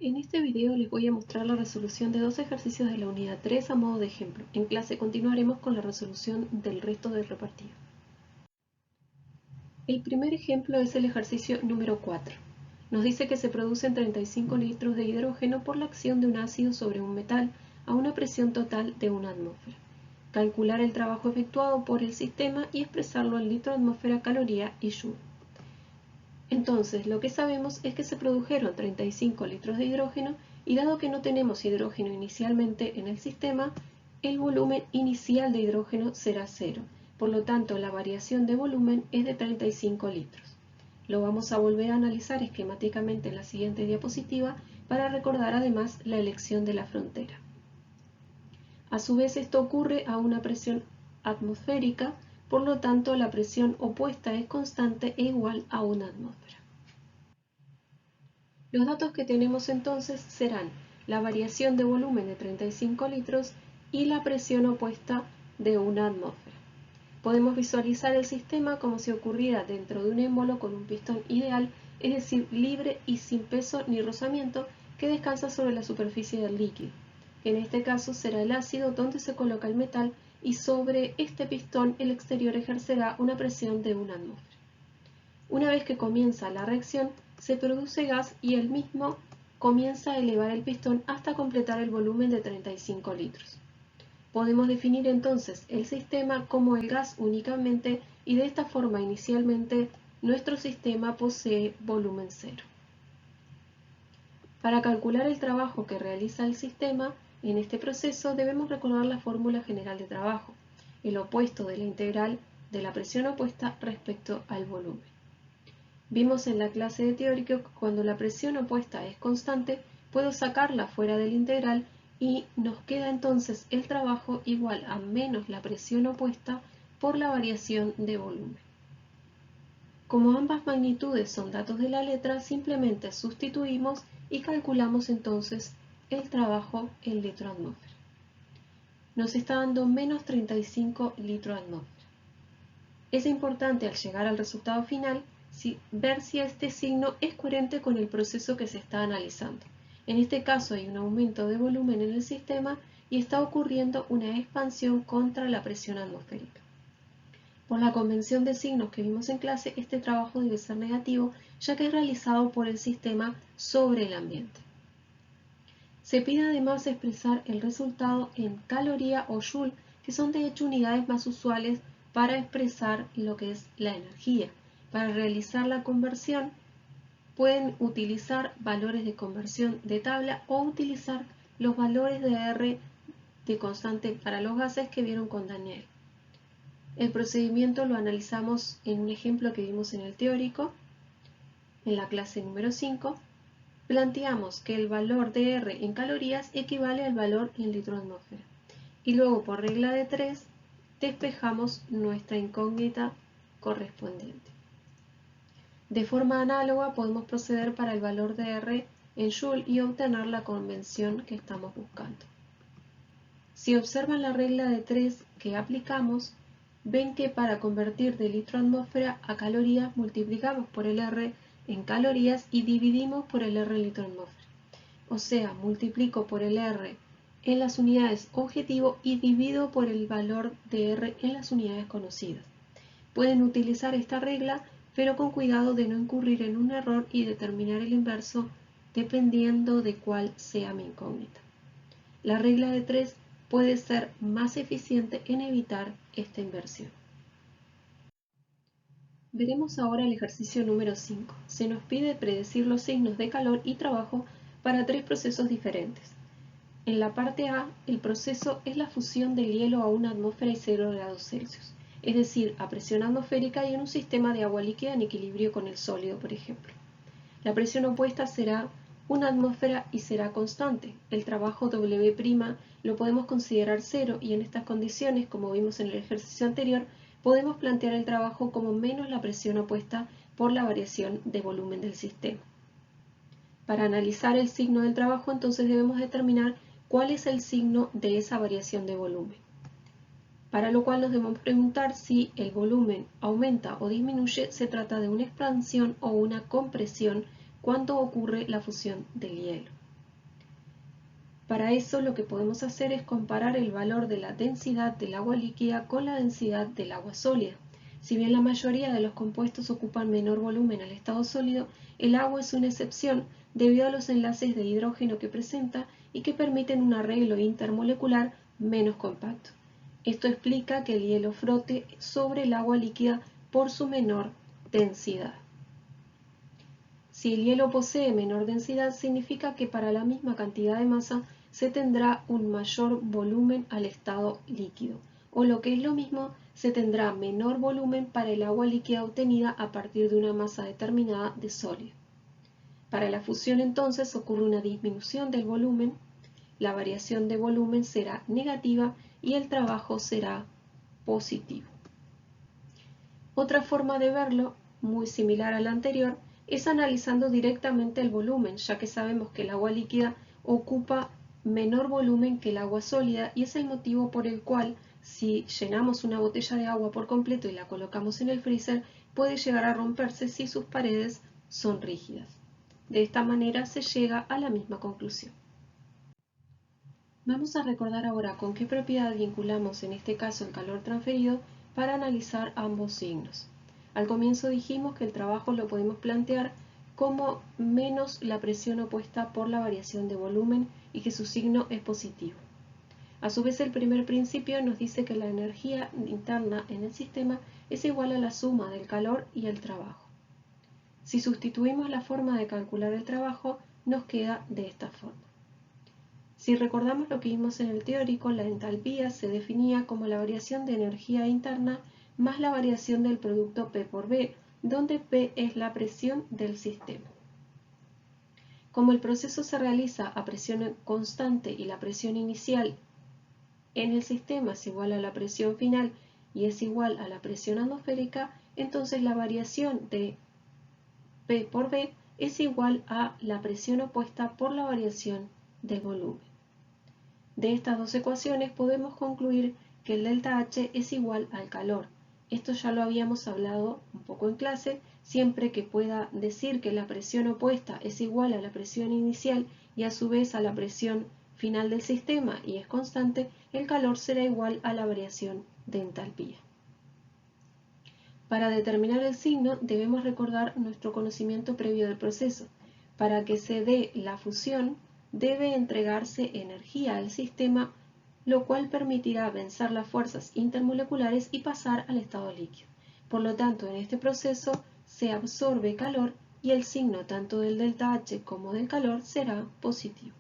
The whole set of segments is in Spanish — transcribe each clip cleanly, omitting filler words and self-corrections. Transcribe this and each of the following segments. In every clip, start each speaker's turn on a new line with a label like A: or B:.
A: En este video les voy a mostrar la resolución de dos ejercicios de la unidad 3 a modo de ejemplo. En clase continuaremos con la resolución del resto del repartido. El primer ejemplo es el ejercicio número 4. Nos dice que se producen 35 litros de hidrógeno por la acción de un ácido sobre un metal a una presión total de 1 atmósfera. Calcular el trabajo efectuado por el sistema y expresarlo en litro atmósfera, caloría y joule. Entonces, lo que sabemos es que se produjeron 35 litros de hidrógeno y dado que no tenemos hidrógeno inicialmente en el sistema, el volumen inicial de hidrógeno será 0. Por lo tanto, la variación de volumen es de 35 litros. Lo vamos a volver a analizar esquemáticamente en la siguiente diapositiva para recordar además la elección de la frontera. A su vez, esto ocurre a una presión atmosférica, por lo tanto la presión opuesta es constante e igual a 1 atmósfera. Los datos que tenemos entonces serán la variación de volumen de 35 litros y la presión opuesta de 1 atmósfera. Podemos visualizar el sistema como si ocurriera dentro de un émbolo con un pistón ideal, es decir, libre y sin peso ni rozamiento, que descansa sobre la superficie del líquido. En este caso será el ácido donde se coloca el metal y sobre este pistón el exterior ejercerá una presión de 1 atmósfera. Una vez que comienza la reacción, se produce gas y el mismo comienza a elevar el pistón hasta completar el volumen de 35 litros. Podemos definir entonces el sistema como el gas únicamente y de esta forma inicialmente nuestro sistema posee volumen cero. Para calcular el trabajo que realiza el sistema en este proceso debemos recordar la fórmula general de trabajo, el opuesto de la integral de la presión opuesta respecto al volumen. Vimos en la clase de teórico que cuando la presión opuesta es constante, puedo sacarla fuera del integral y nos queda entonces el trabajo igual a menos la presión opuesta por la variación de volumen. Como ambas magnitudes son datos de la letra, simplemente sustituimos y calculamos entonces el trabajo en litro atmósfera. Nos está dando menos 35 litro atmósfera. Es importante al llegar al resultado final ver si este signo es coherente con el proceso que se está analizando. En este caso hay un aumento de volumen en el sistema y está ocurriendo una expansión contra la presión atmosférica. Por la convención de signos que vimos en clase, este trabajo debe ser negativo, ya que es realizado por el sistema sobre el ambiente. Se pide además expresar el resultado en caloría o joule, que son de hecho unidades más usuales para expresar lo que es la energía. Para realizar la conversión pueden utilizar valores de conversión de tabla o utilizar los valores de R de constante para los gases que vieron con Daniel. El procedimiento lo analizamos en un ejemplo que vimos en el teórico, en la clase número 5. Planteamos que el valor de R en calorías equivale al valor en litro atmósfera. Y luego, por regla de 3, despejamos nuestra incógnita correspondiente. De forma análoga podemos proceder para el valor de R en joule y obtener la convención que estamos buscando. Si observan la regla de 3 que aplicamos, ven que para convertir de litro atmósfera a calorías multiplicamos por el R en calorías y dividimos por el R en litro atmósfera. O sea, multiplico por el R en las unidades objetivo y divido por el valor de R en las unidades conocidas. Pueden utilizar esta regla, pero con cuidado de no incurrir en un error y determinar el inverso dependiendo de cuál sea mi incógnita. La regla de 3 puede ser más eficiente en evitar esta inversión. Veremos ahora el ejercicio número 5. Se nos pide predecir los signos de calor y trabajo para tres procesos diferentes. En la parte A, el proceso es la fusión del hielo a una atmósfera y 0 grados Celsius, es decir, a presión atmosférica y en un sistema de agua líquida en equilibrio con el sólido, por ejemplo. La presión opuesta será una atmósfera y será constante. El trabajo W' lo podemos considerar 0 y en estas condiciones, como vimos en el ejercicio anterior, podemos plantear el trabajo como menos la presión opuesta por la variación de volumen del sistema. Para analizar el signo del trabajo, entonces debemos determinar cuál es el signo de esa variación de volumen. Para lo cual nos debemos preguntar si el volumen aumenta o disminuye, se trata de una expansión o una compresión cuando ocurre la fusión del hielo. Para eso lo que podemos hacer es comparar el valor de la densidad del agua líquida con la densidad del agua sólida. Si bien la mayoría de los compuestos ocupan menor volumen al estado sólido, el agua es una excepción debido a los enlaces de hidrógeno que presenta y que permiten un arreglo intermolecular menos compacto. Esto explica que el hielo frote sobre el agua líquida por su menor densidad. Si el hielo posee menor densidad, significa que para la misma cantidad de masa se tendrá un mayor volumen al estado líquido, o lo que es lo mismo, se tendrá menor volumen para el agua líquida obtenida a partir de una masa determinada de sólido. Para la fusión entonces ocurre una disminución del volumen, la variación de volumen será negativa y el trabajo será positivo. Otra forma de verlo, muy similar a la anterior, es analizando directamente el volumen, ya que sabemos que el agua líquida ocupa menor volumen que el agua sólida y es el motivo por el cual si llenamos una botella de agua por completo y la colocamos en el freezer, puede llegar a romperse si sus paredes son rígidas. De esta manera se llega a la misma conclusión. Vamos a recordar ahora con qué propiedad vinculamos en este caso el calor transferido para analizar ambos signos. Al comienzo dijimos que el trabajo lo podemos plantear como menos la presión opuesta por la variación de volumen y que su signo es positivo. A su vez, el primer principio nos dice que la energía interna en el sistema es igual a la suma del calor y el trabajo. Si sustituimos la forma de calcular el trabajo, nos queda de esta forma. Si recordamos lo que vimos en el teórico, la entalpía se definía como la variación de energía interna más la variación del producto P por B, donde P es la presión del sistema. Como el proceso se realiza a presión constante y la presión inicial en el sistema es igual a la presión final y es igual a la presión atmosférica, entonces la variación de P por B es igual a la presión opuesta por la variación del volumen. De estas dos ecuaciones podemos concluir que el delta H es igual al calor. Esto ya lo habíamos hablado un poco en clase. Siempre que pueda decir que la presión opuesta es igual a la presión inicial y a su vez a la presión final del sistema y es constante, el calor será igual a la variación de entalpía. Para determinar el signo debemos recordar nuestro conocimiento previo del proceso. Para que se dé la fusión, debe entregarse energía al sistema, lo cual permitirá vencer las fuerzas intermoleculares y pasar al estado líquido. Por lo tanto, en este proceso se absorbe calor y el signo tanto del delta H como del calor será positivo.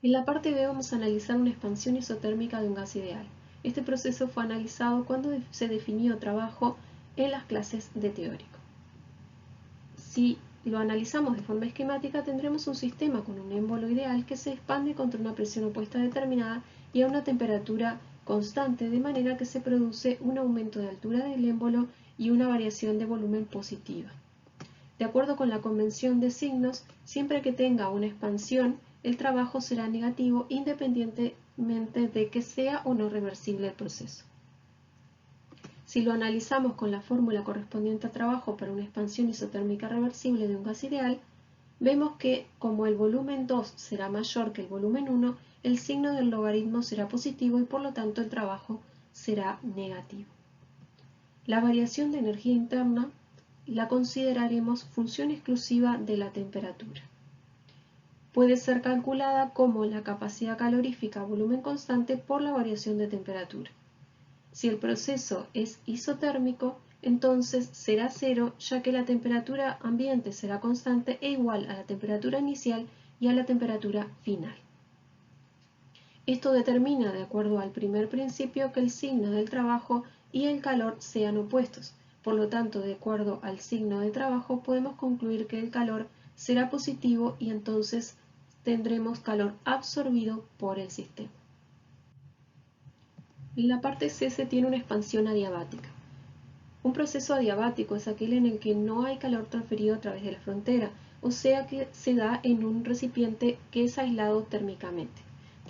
A: En la parte B vamos a analizar una expansión isotérmica de un gas ideal. Este proceso fue analizado cuando se definió trabajo en las clases de teórico. Si lo analizamos de forma esquemática, tendremos un sistema con un émbolo ideal que se expande contra una presión opuesta determinada y a una temperatura constante, de manera que se produce un aumento de altura del émbolo y una variación de volumen positiva. De acuerdo con la convención de signos, siempre que tenga una expansión, el trabajo será negativo independientemente de que sea o no reversible el proceso. Si lo analizamos con la fórmula correspondiente a trabajo para una expansión isotérmica reversible de un gas ideal, vemos que como el volumen 2 será mayor que el volumen 1, el signo del logaritmo será positivo y por lo tanto el trabajo será negativo. La variación de energía interna la consideraremos función exclusiva de la temperatura. Puede ser calculada como la capacidad calorífica a volumen constante por la variación de temperatura. Si el proceso es isotérmico, entonces será cero, ya que la temperatura ambiente será constante e igual a la temperatura inicial y a la temperatura final. Esto determina, de acuerdo al primer principio, que el signo del trabajo y el calor sean opuestos. Por lo tanto, de acuerdo al signo de trabajo, podemos concluir que el calor será positivo y entonces tendremos calor absorbido por el sistema. La parte C se tiene una expansión adiabática. Un proceso adiabático es aquel en el que no hay calor transferido a través de la frontera, o sea que se da en un recipiente que es aislado térmicamente.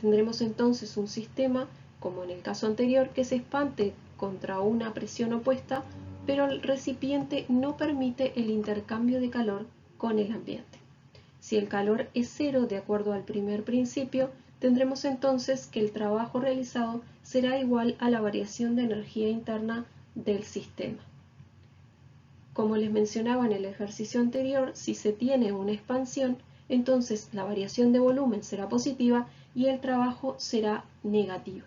A: Tendremos entonces un sistema, como en el caso anterior, que se expande contra una presión opuesta, pero el recipiente no permite el intercambio de calor con el ambiente. Si el calor es cero de acuerdo al primer principio, tendremos entonces que el trabajo realizado será igual a la variación de energía interna del sistema. Como les mencionaba en el ejercicio anterior, si se tiene una expansión, entonces la variación de volumen será positiva y el trabajo será negativo.